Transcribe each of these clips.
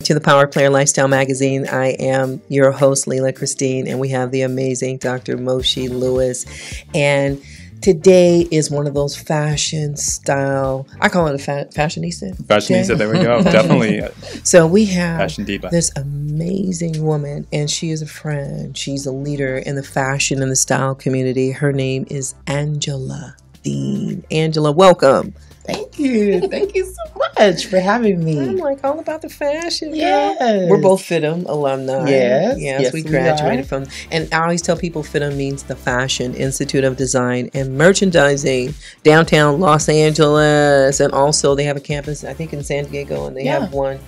to the Power Player Lifestyle Magazine. I am your host, Leila Christine, and we have the amazing Dr. Moshe Lewis. And today is one of those fashion style, I call it a fashionista. Fashionista, there we go. Definitely. So we have Fashion diva. this amazing woman, and she is a friend. She's a leader in the fashion and the style community. Her name is Angela Dean. Angela, welcome. Thank you. Thank you so much for having me. I'm like all about the fashion. Yes. We're both FITM alumni. Yes, we graduated from. And I always tell people FITM means the Fashion Institute of Design and Merchandising, downtown Los Angeles. And also they have a campus, I think, in San Diego, and they have one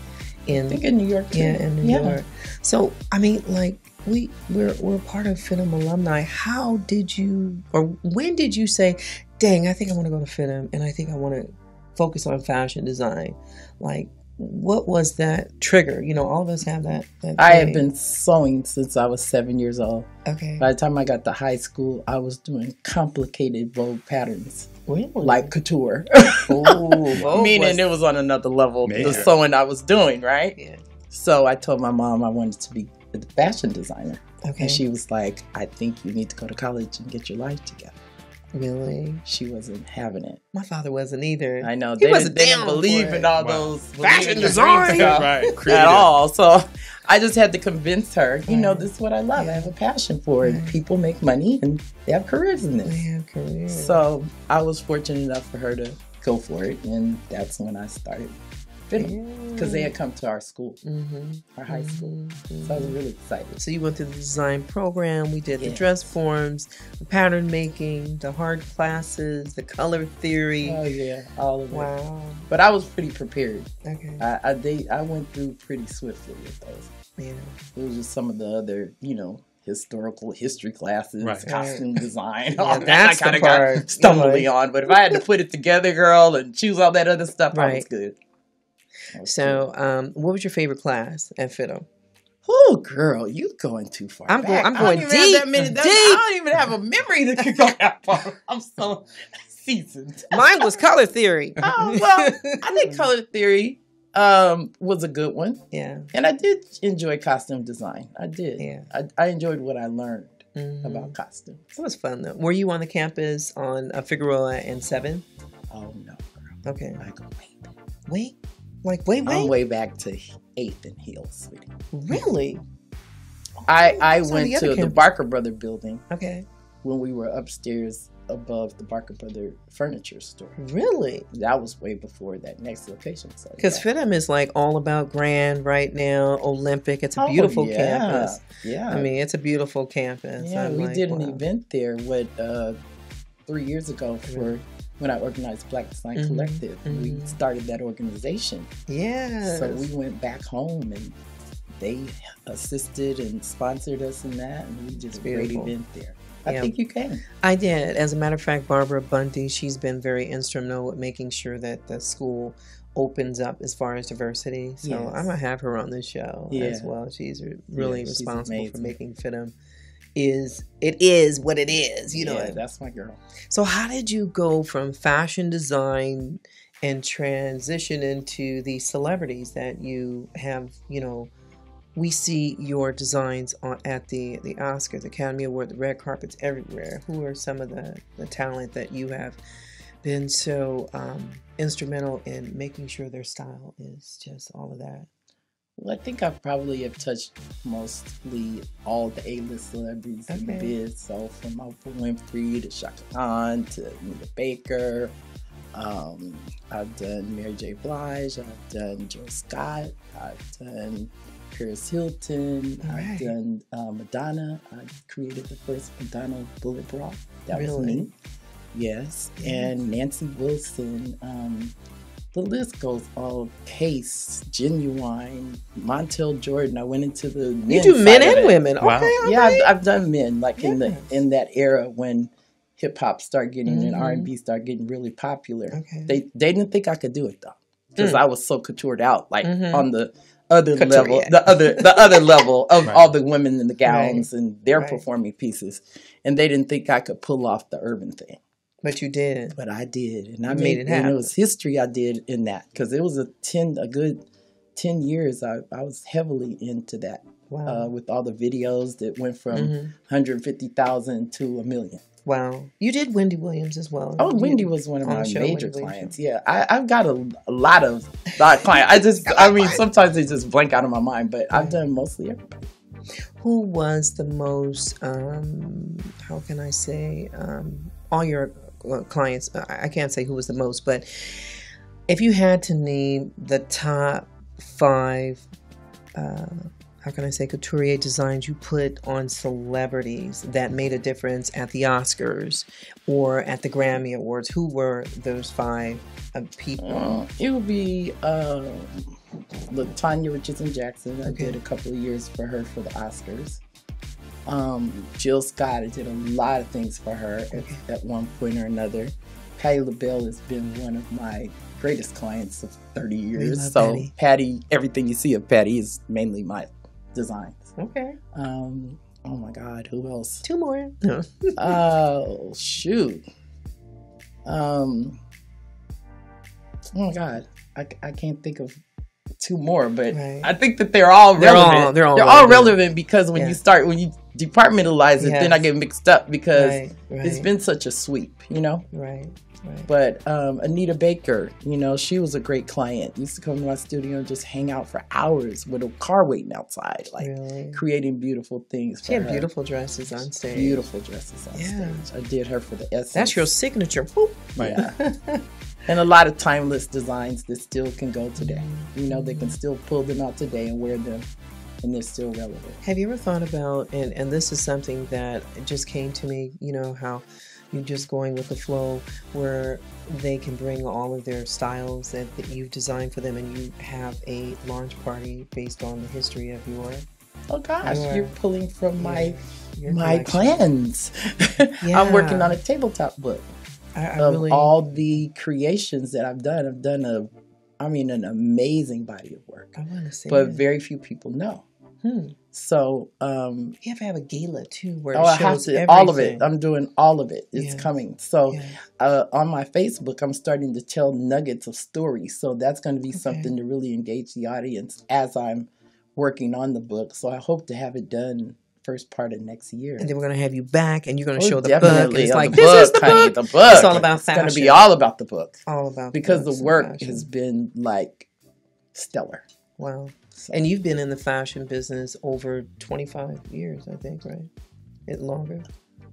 in New York too. Yeah, in New York. So, I mean, like, we're part of FITM alumni. How did you, or when did you say, dang, I think I want to go to FITM and I think I want to focus on fashion design? Like, what was that trigger? You know, all of us have that I have been sewing since I was 7 years old. Okay. By the time I got to high school, I was doing complicated Vogue patterns. Really? Like couture. Ooh, meaning it was on another level, the sewing I was doing, right? Yeah. So I told my mom I wanted to be a fashion designer. Okay. And she was like, I think you need to go to college and get your life together. Really? She wasn't having it. My father wasn't either. I know. He They didn't believe in all those fashion design at all. So I just had to convince her, you know, this is what I love. I have a passion for it. People make money and they have careers in this. They have careers. So I was fortunate enough for her to go for it. And that's when I started fitting. Because they had come to our school, our high school. So I was really excited. So you went through the design program. We did the dress forms, the pattern making, the hard classes, the color theory. Oh yeah, all of it. Wow. But I was pretty prepared. Okay. I went through pretty swiftly with those. Yeah. It was just some of the other, you know, history classes, costume design. Yeah, all that's that I kind the of part. got stumbling on. But if I had to put it together, girl, and choose all that other stuff, I was good. So, what was your favorite class at FITM? Oh, girl, you going too far. I'm going deep. I don't even have a memory that could go that far. I'm so seasoned. Mine was color theory. Oh, well, I think color theory was a good one. Yeah. And I did enjoy costume design. I did. Yeah. I enjoyed what I learned about costumes. It was fun, though. Were you on the campus on Figueroa and 7? Oh, no, girl. Okay. I go way back. Wait? Like, wait? I'm way back to 8th and Hill, sweetie. Really? I went to the Barker Brother building. Okay. When we were upstairs above the Barker Brother furniture store. Really? That was way before that next location. Because FITM is like all about grand right now, Olympic. It's a beautiful campus. Yeah. I mean, it's a beautiful campus. Yeah, we did an event there 3 years ago for when I organized Black Design Collective. We started that organization. Yeah. So we went back home and they assisted and sponsored us in that, and we just great event there. I think you can. I did. As a matter of fact, Barbara Bundy, she's been very instrumental with making sure that the school opens up as far as diversity. So I'm going to have her on this show as well. She's really responsible for making FITM it is what it is, you know. Yeah, that's my girl. So how did you go from fashion design and transition into the celebrities that you have, you know? We see your designs at the Oscars, the Academy Award, the red carpets everywhere. Who are some of the talent that you have been so instrumental in making sure their style is just all of that? Well, I think I probably have touched mostly all the A-list celebrities in the biz. So from Oprah Winfrey to Shaka Khan to Anita Baker. I've done Mary J. Blige. I've done Jill Scott. I've done Paris Hilton. I've done Madonna. I created the first Madonna bullet bra. That was me. Yes. And Nancy Wilson. The list goes all. Case, Genuine, Montel Jordan. I went into the men. You do men and women. Wow. Okay. Yeah, I've done men in that era when hip hop started getting and R&B started getting really popular. Okay. They didn't think I could do it though, because I was so coutoured out, like on the other level, the other level of all the women in the gowns and their performing pieces, and they didn't think I could pull off the urban thing. But you did. But I did, and I made it happen. And it was history I did in that, because it was a good 10 years, I was heavily into that. Wow. With all the videos that went from Mm-hmm. 150,000 to 1 million. Wow. You did Wendy Williams as well. Oh, Wendy You- was one of on the my show, major Wendy Williams clients. show. Yeah, I've got a lot of clients. I mean, sometimes they just blank out of my mind, but I've done mostly everybody. Who was the most, how can I say, all your clients, I can't say who was the most, but if you had to name the top 5, how can I say, couturier designs you put on celebrities that made a difference at the Oscars or at the Grammy Awards, who were those 5 people? It would be Tanya Richardson Jackson. I did a couple of years for her for the Oscars. Jill Scott, I did a lot of things for her at one point or another. Patti LaBelle has been one of my greatest clients of 30 years. So Patti, everything you see of Patti is mainly my designs. Okay. Oh my God, who else? 2 more. No. Oh shoot. Oh my God, I can't think of 2 more, but I think that they're all relevant. They're all relevant because when you departmentalize it, then I get mixed up because it's been such a sweep, you know? Right. But Anita Baker, you know, she was a great client. Used to come to my studio and just hang out for hours with a car waiting outside, like creating beautiful things. She had beautiful dresses on stage. Beautiful dresses on stage. I did her for the Essence. That's your signature. Whoop. Yeah. And a lot of timeless designs that still can go today. You know, they can still pull them out today and wear them, and they're still relevant. Have you ever thought about, and this is something that just came to me, you know, how you're just going with the flow, where they can bring all of their styles that you've designed for them, and you have a launch party based on the history of your... Oh gosh, you're pulling from my collection. plans. I'm working on a tabletop book. All the creations that I've done. I've done an amazing body of work. I want to say but very few people know. So you have to have a gala too, where it shows all of it. I'm doing all of it. It's coming. So on my Facebook, I'm starting to tell nuggets of stories. So that's going to be something to really engage the audience as I'm working on the book. So I hope to have it done first part of next year. And then we're going to have you back, and you're going to show the book. And it's like, this is the book. The book. It's all about fashion. It's going to be all about the book. All about because the work has been like stellar. Wow. So. And you've been in the fashion business over 25 years, I think, right? Longer.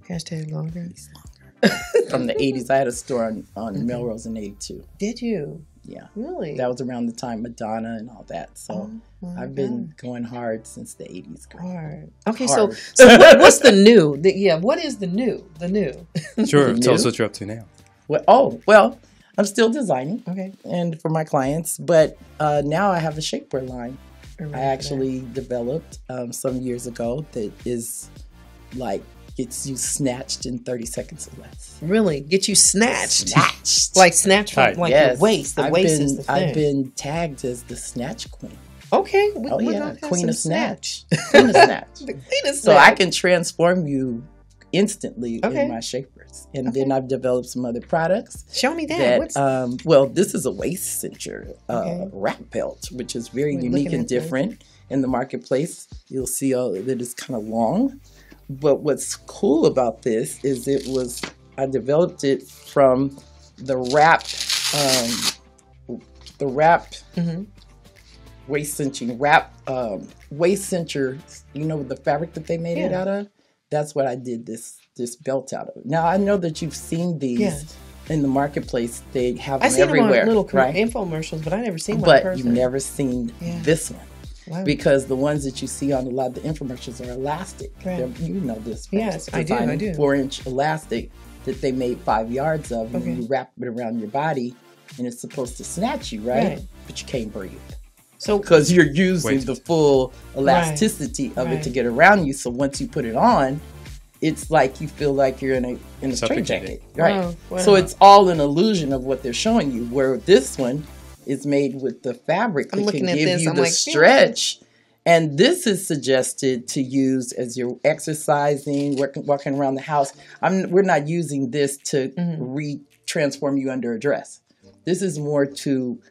Hashtag longer. It's longer. From the 80s. I had a store on Melrose in 82. Did you? Yeah. Really? That was around the time Madonna and all that. So I've been going hard since the 80s. Hard. Okay, hard. So what's the new? What is the new? The new? Sure. Tell us what you're up to now. Well, I'm still designing. Okay. And for my clients, but now I have a shapewear line. I actually developed some years ago that is like gets you snatched in 30 seconds or less. Really? Get you snatched? Like snatched from your waist. The waist is the thing. I've been tagged as the snatch queen. Okay. Queen of snatch. Queen of snatch. The queen of snatch. So I can transform you instantly in my shapers. And then I've developed some other products. Show me that. This is a waist cincher wrap belt, which is very unique and different in the marketplace. You'll see that it's kind of long. But what's cool about this is I developed it from the wrap waist cinching waist cincher. You know the fabric that they made it out of. That's what I did this belt out of. Now I know that you've seen these in the marketplace. They have them everywhere. I've seen them on little infomercials, but I never seen one in person. But you've never seen this one. Wow. Because the ones that you see on a lot of the infomercials are elastic. Right. You know this. Yes, I do. 4-inch elastic that they made 5 yards of, and then you wrap it around your body, and it's supposed to snatch you, right? But you can't breathe. So because you're using the full elasticity of it to get around you. So once you put it on, it's like you feel like you're in a straitjacket, right? Wow. So it's all an illusion of what they're showing you. Where this one is made with the fabric that can give you the stretch. And this is suggested to use as you're exercising, walking around the house. We're not using this to transform you under a dress. This is more to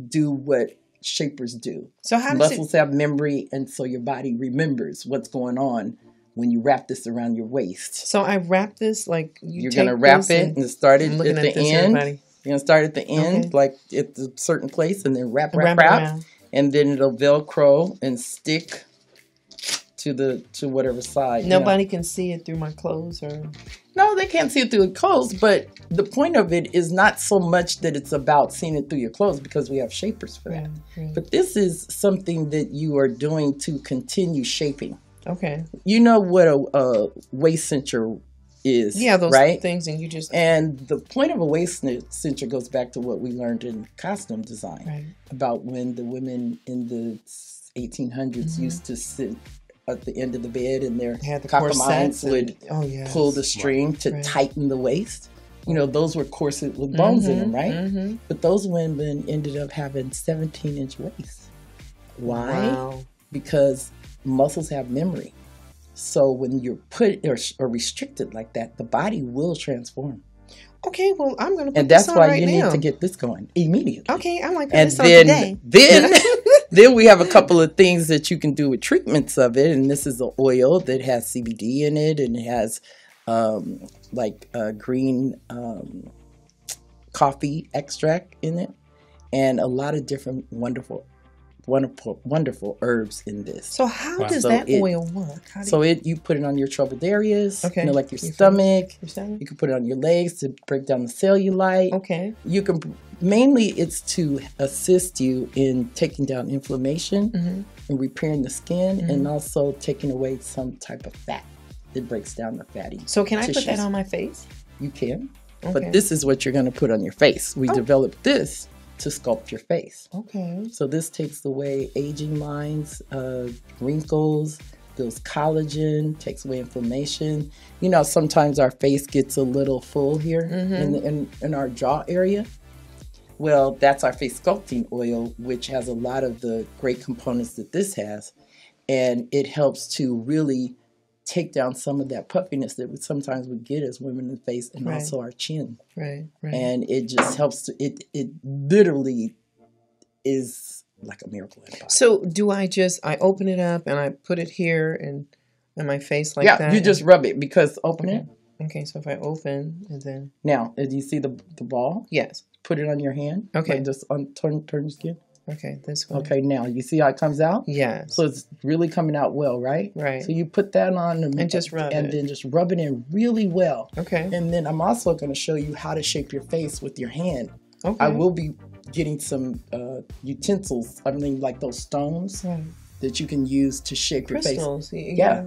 do what shapers do. So how does muscles have memory, and so your body remembers what's going on when you wrap this around your waist. So I wrap this like you're gonna wrap it and start it at the end. Everybody. You're gonna start at the end, like at a certain place, and then wrap, and then it'll Velcro and stick to whatever side. Nobody can see it through my clothes, or no, they can't see it through the clothes. But the point of it is not so much that it's about seeing it through your clothes, because we have shapers for that. Right. But this is something that you are doing to continue shaping. Okay. You know what a waist cincher is, those right? things, and you just... And the point of a waist cincher goes back to what we learned in costume design, about when the women in the 1800s used to sit at the end of the bed, and their cockamains would pull the string to tighten the waist. You know, those were corsets with bones in them, right? But those women ended up having 17-inch waists. Why? Wow. Because muscles have memory. So when you're put or restricted like that, the body will transform. Okay, well, I'm going to put and that's this on why right you now. need to get this going immediately. Okay, I'm like, put this on today. Then we have a couple of things that you can do with treatments of it. And this is an oil that has CBD in it, and it has green coffee extract in it, and a lot of different wonderful herbs in this. So how does that oil work? You put it on your troubled areas, like your stomach. You can put it on your legs to break down the cellulite. Okay. You can mainly it's to assist you in taking down inflammation and repairing the skin, and also taking away some type of fat that breaks down the fatty. So can I tissues. put that on my face? You can, but this is what you're going to put on your face. We developed this to sculpt your face. Okay. So this takes away aging lines, wrinkles, builds collagen, takes away inflammation. You know, sometimes our face gets a little full here in our jaw area. Well, that's our face sculpting oil, which has a lot of the great components that this has. And it helps to really take down some of that puffiness that sometimes we get as women in the face, and also our chin. Right. And it just helps to, it literally is like a miracle in the body. So do I open it up and I put it here and my face like that? Yeah, you just rub it, because open it. Okay, so if I open and then... Now, do you see the ball? Yes. Put it on your hand. Okay. Like just turn your skin. Okay, this one. Okay, now you see how it comes out? Yes. So it's really coming out well, right? Right. So you put that on and just rub it. And then just rub it in really well. Okay. And then I'm also going to show you how to shape your face with your hand. Okay. I will be getting some utensils, like those stones that you can use to shape your face. Crystals. Yeah.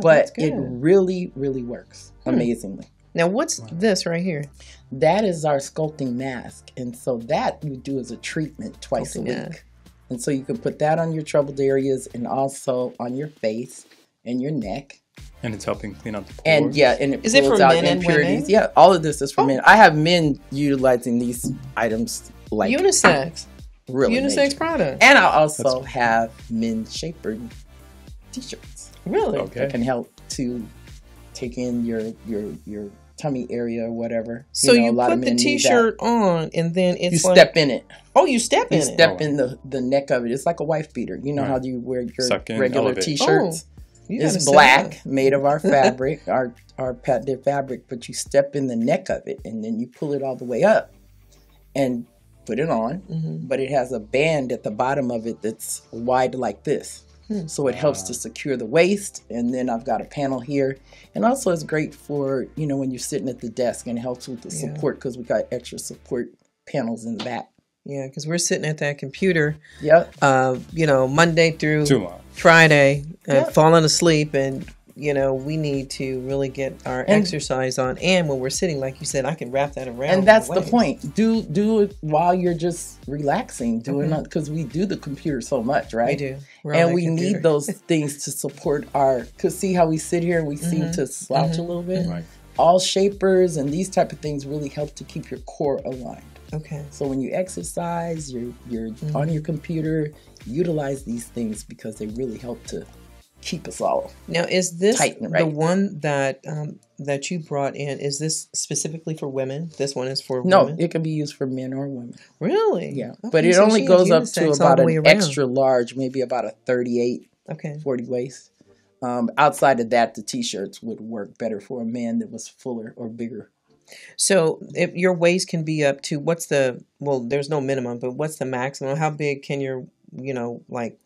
But it really, really works amazingly. Now, what's this right here? That is our sculpting mask. And so that you do as a treatment twice a week. And so you can put that on your troubled areas, and also on your face and your neck. And it's helping clean out the pores. And and it is it for out men impurities. And women? Yeah, all of this is for men. I have men utilizing these items like unisex. Really unisex major. product. And I also have men shaper T-shirts. Really? Okay. That can help to take in your tummy area or whatever. So you put the T-shirt on, and then it's step in it. Oh, you step in it. You step in the neck of it. It's like a wife beater. You know how you wear your regular T-shirts? It's black, made of our fabric, our patented fabric, but you step in the neck of it, and then you pull it all the way up and put it on. But it has a band at the bottom of it that's wide like this. So it helps to secure the waist. And then I've got a panel here. And also it's great for, when you're sitting at the desk, and it helps with the support, because we got extra support panels in the back. Yeah, because we're sitting at that computer, Yep. Monday through Friday, and falling asleep, and we need to really get our exercise on. And when we're sitting, like you said, I can wrap that around. And that's the point. Do it while you're just relaxing, because we do the computer so much, right? We do. And we need those things to support because see how we sit here and we seem to slouch a little bit? Right. All shapers and these type of things really help to keep your core aligned. Okay. So when you exercise, you're on your computer, utilize these things, because they really help to keep us all Now, is this tight and the right. one that that you brought in? Is this specifically for women? This one is for No, women? it can be used for men or women. Really? Yeah. Okay, But it so only she has goes up to unisex all about the way an around. extra large, maybe about a 38, Okay. 40 waist. Outside of that, the T-shirts would work better for a man that was fuller or bigger. So if your waist can be up to what's the, well, there's no minimum, but what's the maximum? How big can your, you know, like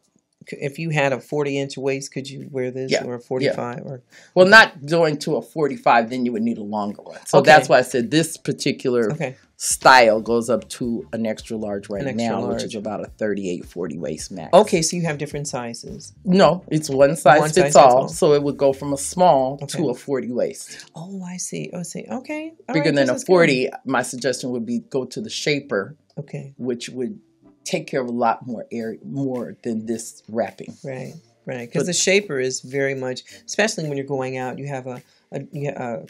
if you had a 40-inch waist, could you wear this, Yeah, or a 45 or? Well, not going to a 45, then you would need a longer one. So Okay. that's why I said this particular Okay. style goes up to an extra large right An extra now, large. which is about a 38, 40 waist max. Okay, so you have different sizes. No, it's one size One fits size all. fits all. So it would go from a small Okay. to a 40 waist. Oh, I see. Oh, I see. Okay. All Bigger right, than this a is good. 40, my suggestion would be go to the shaper, Okay. which would take care of a lot more area, more than this wrapping. Right. Right. Because But- the shaper is very much, especially when you're going out, you have a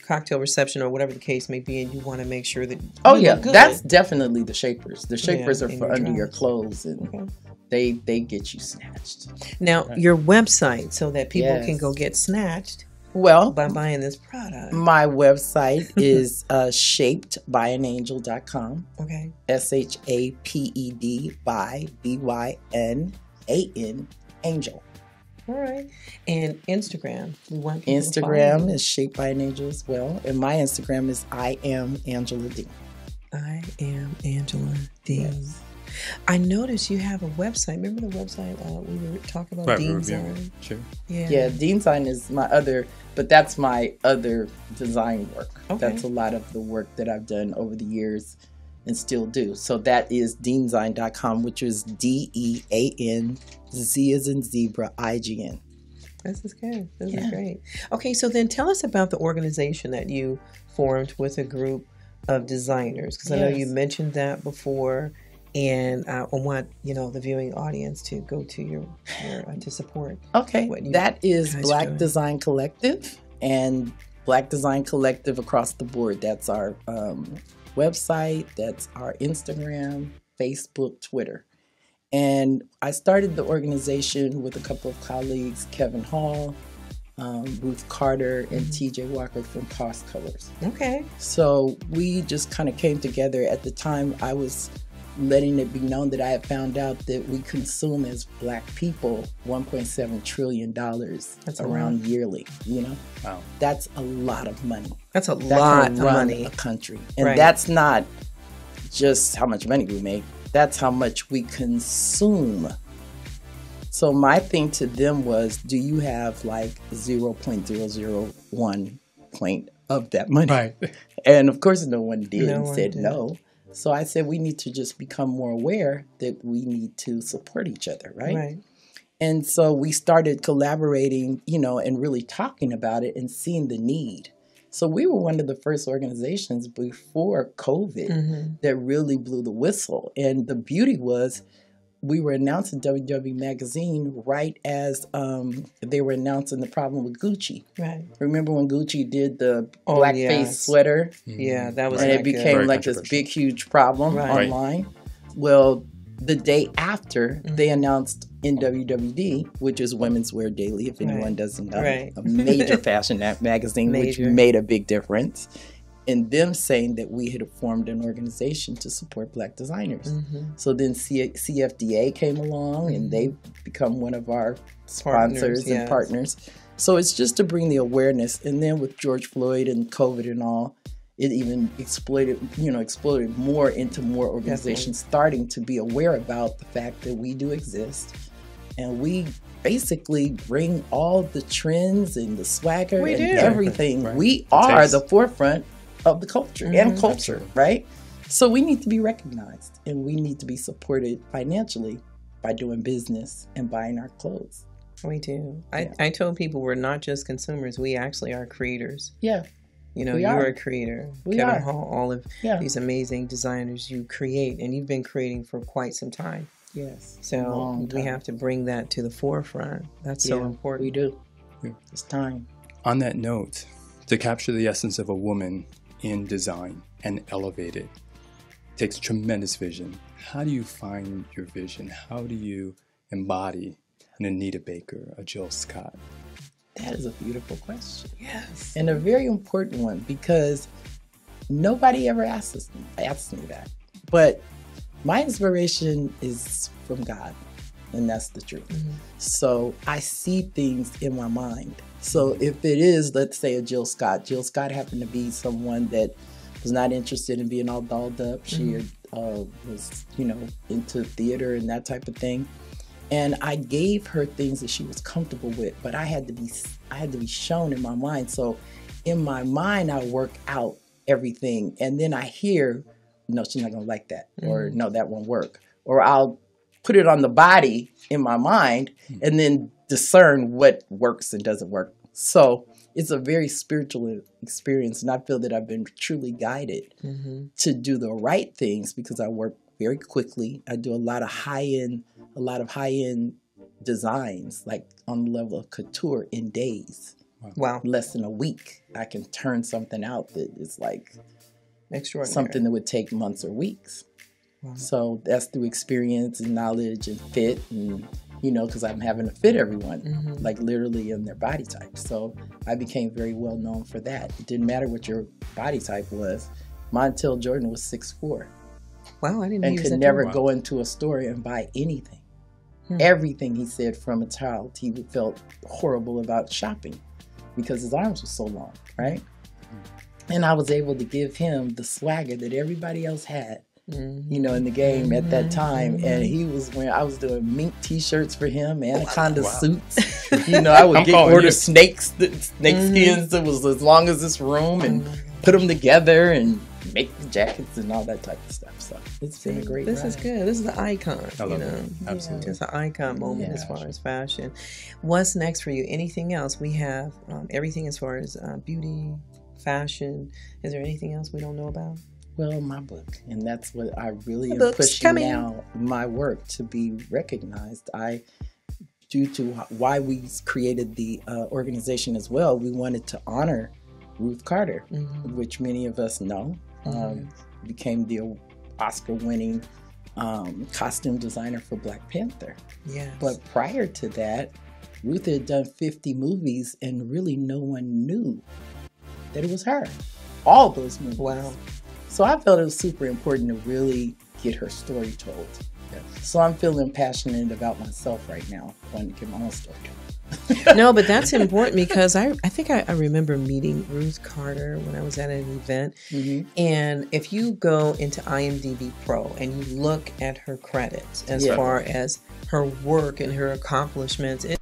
cocktail reception or whatever the case may be, and you want to make sure that Oh you yeah, look good. that's definitely the shapers. The shapers Yeah, are in for your under your dress. clothes, and Okay. they get you snatched. Now, your website, so that people can Yes. go get snatched Well, by buying this product. my website is shapedbyangel.com. Okay. SHAPED by BYNAN angel. All right. And Instagram. We want people to follow Instagram you. is shaped by an angel as well, and my Instagram is I am Angela D. I am Angela D. Yes. I noticed you have a website. Remember the website we were talking about? Right, Deanzign? Sure. Yeah, Deanzign is my other, but that's my other design work. Okay. That's a lot of the work that I've done over the years and still do. So that is Deanzign.com, which is DEAN, Z as in zebra, IGN. This is good. This Yeah. is great. Okay, so then tell us about the organization that you formed with a group of designers, because I know you Yes. mentioned that before, and I want the viewing audience to go to your to support. Okay, What you that is guys are Black doing. Design Collective, and Black Design Collective across the board. That's our website, that's our Instagram, Facebook, Twitter. And I started the organization with a couple of colleagues, Kevin Hall, Ruth Carter, and TJ Walker from Cost Colors. Okay. So we just kind of came together. At the time, I was letting it be known that I had found out that we consume as Black people $1.7 trillion That's a around lot. yearly. You know, Wow. that's a lot of money. That's a That lot can of run money. a country, and Right. that's not just how much money we make. That's how much we consume. So my thing to them was, do you have like 0.001 point of that money? Right. And of course, no one did No and one said did. no. So I said, we need to just become more aware that we need to support each other, right? Right. And so we started collaborating, and really talking about it and seeing the need. So we were one of the first organizations before COVID Mm-hmm. that really blew the whistle. And the beauty was, we were announced in WW Magazine right as they were announcing the problem with Gucci. Right. Remember when Gucci did the Oh, blackface yes. sweater? Yeah, that was And not it good. became Very like this controversial. big, huge problem Right. online. Well, the day after, they announced in WWD, which is Women's Wear Daily, if anyone Right. doesn't know, Right. a major fashion magazine, which Major. made a big difference, in them saying that we had formed an organization to support Black designers. Mm-hmm. So then CFDA came along, and they've become one of our sponsors yes. and partners. So it's just to bring the awareness. And then with George Floyd and COVID and all, it even exploded more into more organizations starting to be aware about the fact that we do exist. And we basically bring all the trends and the swagger We and do. everything. Right. We are Taste. the forefront of the culture and Mhm. culture, right? So we need to be recognized, and we need to be supported financially by doing business and buying our clothes. We do. Yeah. I told people we're not just consumers. We actually are creators. Yeah, You know, We you're are. a creator. We Kevin are. Hall, all of yeah, these amazing designers you create, and you've been creating for quite some time. yes. So Long we time. have to bring that to the forefront. That's so Yeah, important. We do. Yeah. It's time. On that note, to capture the essence of a woman in design and elevate it takes tremendous vision. How do you find your vision? How do you embody an Anita Baker, a Jill Scott? That is a beautiful question. Yes. And a very important one, because nobody ever asks me that. But my inspiration is from God, and that's the truth. Mm-hmm. So I see things in my mind. So if it is, let's say, a Jill Scott happened to be someone that was not interested in being all dolled up. She was, into theater and that type of thing. And I gave her things that she was comfortable with, but I had to be shown in my mind. So in my mind, I work out everything, and then I hear, no, she's not gonna like that, or no, that won't work, or I'll put it on the body in my mind, and then discern what works and doesn't work. So it's a very spiritual experience, and I feel that I've been truly guided to do the right things because I work very quickly. I do a lot of high-end designs, like on the level of couture, in days. Wow. Less than a week, I can turn something out that is like Extraordinary. something that would take months or weeks. Wow. So that's through experience and knowledge and fit, and because I'm having to fit everyone, like literally in their body type. So I became very well known for that. It didn't matter what your body type was. Montel Jordan was 6'4". Wow, I didn't know and he was could that never tall. go into a store and buy anything. Everything, he said, from a child, he felt horrible about shopping because his arms were so long, right? And I was able to give him the swagger that everybody else had, in the game at that time. And he was wearing, I was doing mink T-shirts for him, anaconda suits. I would order snake skins that was as long as this room and put them together and make the jackets and all that type of stuff. So it's been a great This ride. is good. This is an icon. I love it. Absolutely. It's an icon moment as far as fashion. What's next for you? Anything else? We have everything as far as beauty, fashion. Is there anything else we don't know about? Well, my book, and that's what I really am Books pushing coming. now, my work to be recognized. Due to why we created the organization as well, we wanted to honor Ruth Carter, which many of us know, became the Oscar-winning costume designer for Black Panther. Yes. But prior to that, Ruth had done 50 movies, and really no one knew that it was her. All those movies. Wow. So I felt it was super important to really get her story told. Yes. So I'm feeling passionate about myself right now. I want to get my own story told. No, but that's important because I think I remember meeting Ruth Carter when I was at an event. And if you go into IMDb Pro and you look at her credits as far as her work and her accomplishments. Uh.